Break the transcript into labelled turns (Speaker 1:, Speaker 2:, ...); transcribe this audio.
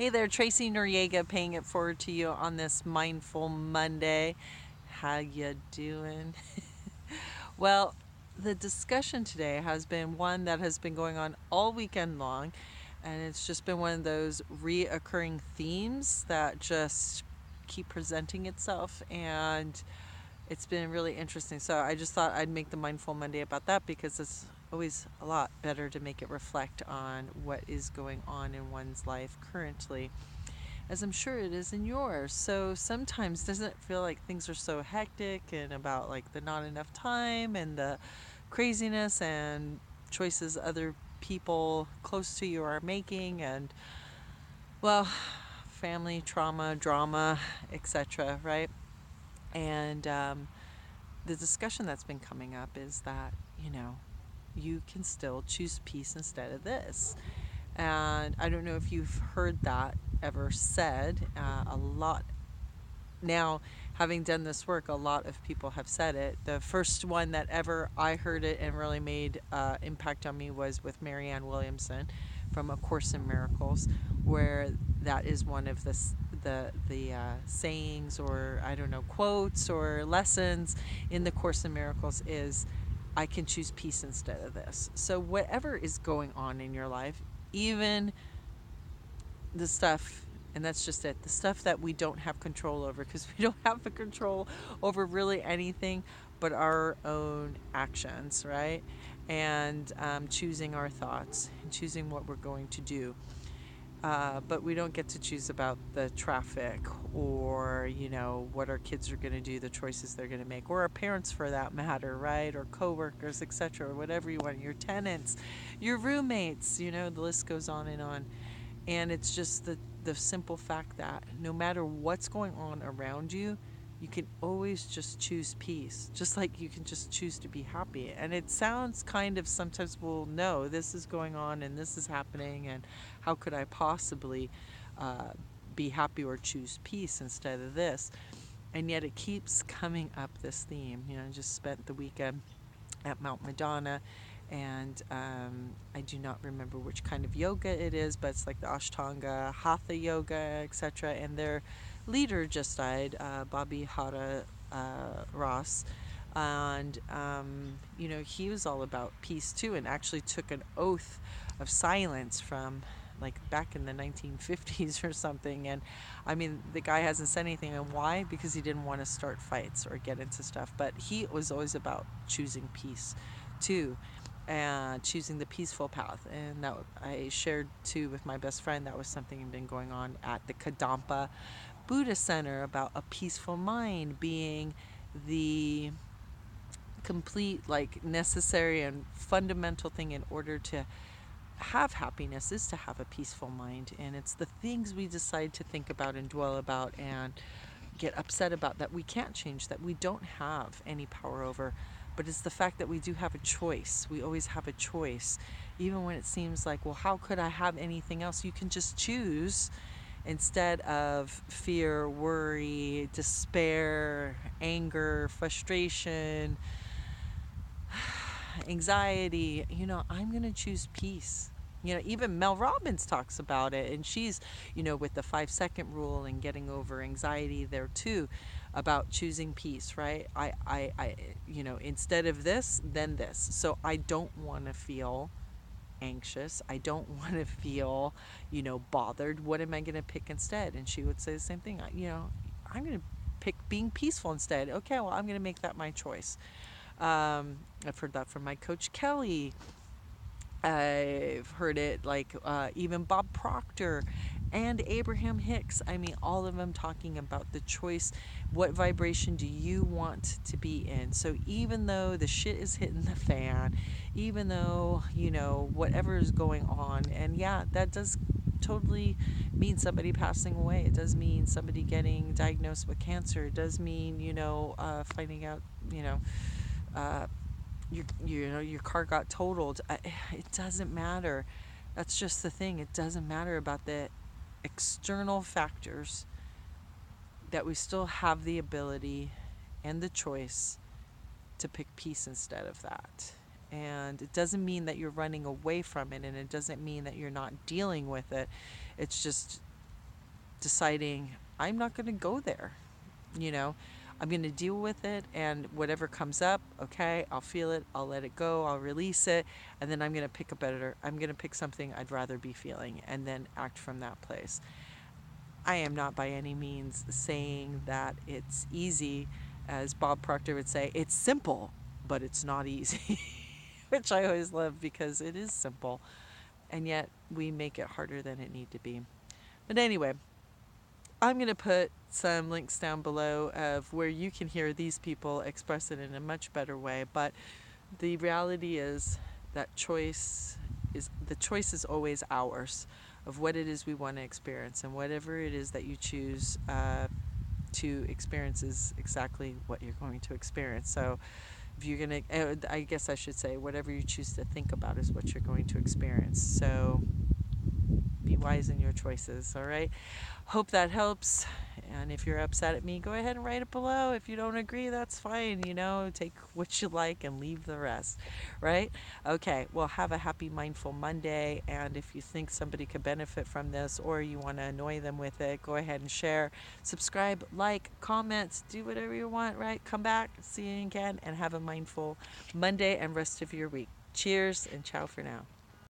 Speaker 1: Hey there, Tracey Noriega, paying it forward to you on this Mindful Monday. How you doing? Well, the discussion today has been one that has been going on all weekend long, and it's just been one of those reoccurring themes that just keep presenting itself, and it's been really interesting. So I just thought I'd make the Mindful Monday about that because it's always a lot better to make it reflect on what is going on in one's life currently, as I'm sure it is in yours. So sometimes doesn't it feel like things are so hectic and about like the not enough time and the craziness and choices other people close to you are making, and well, family trauma, drama, etc., right? And the discussion that's been coming up is that, you can still choose peace instead of this. And I don't know if you've heard that ever said. A lot now, having done this work, a lot of people have said it. The first one that ever I heard it and really made impact on me was with Marianne Williamson from A Course in Miracles, where that is one of the sayings, or I don't know, quotes or lessons in the Course in Miracles is, I can choose peace instead of this. So whatever is going on in your life, even the stuff, and that's just it, the stuff that we don't have control over, because we don't have the control over really anything but our own actions, right? And choosing our thoughts and choosing what we're going to do. But we don't get to choose about the traffic, or what our kids are going to do, the choices they're going to make, or our parents for that matter, right? Or coworkers, etc., or whatever you want, your tenants, your roommates, the list goes on and on. And it's just the simple fact that no matter what's going on around you, you can always just choose peace, just like you can just choose to be happy. And it sounds kind of, sometimes, well, no, this is going on and this is happening, and how could I possibly uh, be happy or choose peace instead of this? And yet it keeps coming up, this theme. I just spent the weekend at Mount Madonna, and I do not remember which kind of yoga it is, but it's like the Ashtanga, Hatha yoga, etc. And their leader just died, Bobby Hara Ross. And, he was all about peace too, and actually took an oath of silence from like back in the 1950s or something. And I mean, the guy hasn't said anything. And why? Because he didn't want to start fights or get into stuff. But he was always about choosing peace too, and choosing the peaceful path. And that I shared too with my best friend. That was something that had been going on at the Kadampa Buddhist Center, about a peaceful mind being the complete, like, necessary and fundamental thing in order to have happiness, is to have a peaceful mind. And it's the things we decide to think about and dwell about and get upset about that we can't change, that we don't have any power over. But it's the fact that we do have a choice. We always have a choice. Even when it seems like, well, how could I have anything else? You can just choose, instead of fear, worry, despair, anger, frustration, anxiety, I'm going to choose peace. Even Mel Robbins talks about it, and she's, with the 5-second rule and getting over anxiety there too, about choosing peace, right? Instead of this, then this. So I don't want to feel anxious. I don't want to feel, bothered. What am I going to pick instead? And she would say the same thing. I'm going to pick being peaceful instead. Okay, well, I'm going to make that my choice. I've heard that from my coach Kelly. I've heard it like even Bob Proctor and Abraham Hicks. I mean, all of them talking about the choice. What vibration do you want to be in? So even though the shit is hitting the fan, even though, whatever is going on, and yeah, that does totally mean somebody passing away. It does mean somebody getting diagnosed with cancer. It does mean, finding out, uh, your car got totaled. It doesn't matter. That's just the thing. It doesn't matter about the external factors, that we still have the ability and the choice to pick peace instead of that. And it doesn't mean that you're running away from it, and it doesn't mean that you're not dealing with it. It's just deciding I'm not going to go there. You know, I'm going to deal with it, and whatever comes up, okay, I'll feel it, I'll let it go, I'll release it, and then I'm going to pick something I'd rather be feeling and then act from that place. I am not by any means saying that it's easy. As Bob Proctor would say, it's simple, but it's not easy, which I always love because it is simple, and yet we make it harder than it need to be. But anyway, I'm going to put some links down below of where you can hear these people express it in a much better way. But the reality is that the choice is always ours of what it is we want to experience, and whatever it is that you choose to experience is exactly what you're going to experience. So if you're going to, I guess I should say, whatever you choose to think about is what you're going to experience. So be wise in your choices, all right? Hope that helps. And if you're upset at me, go ahead and write it below. If you don't agree, that's fine. Take what you like and leave the rest, right? Okay, well, have a happy Mindful Monday. And if you think somebody could benefit from this or you want to annoy them with it, go ahead and share, subscribe, like, comments, do whatever you want, right? Come back, see you again, and have a Mindful Monday and rest of your week. Cheers and ciao for now.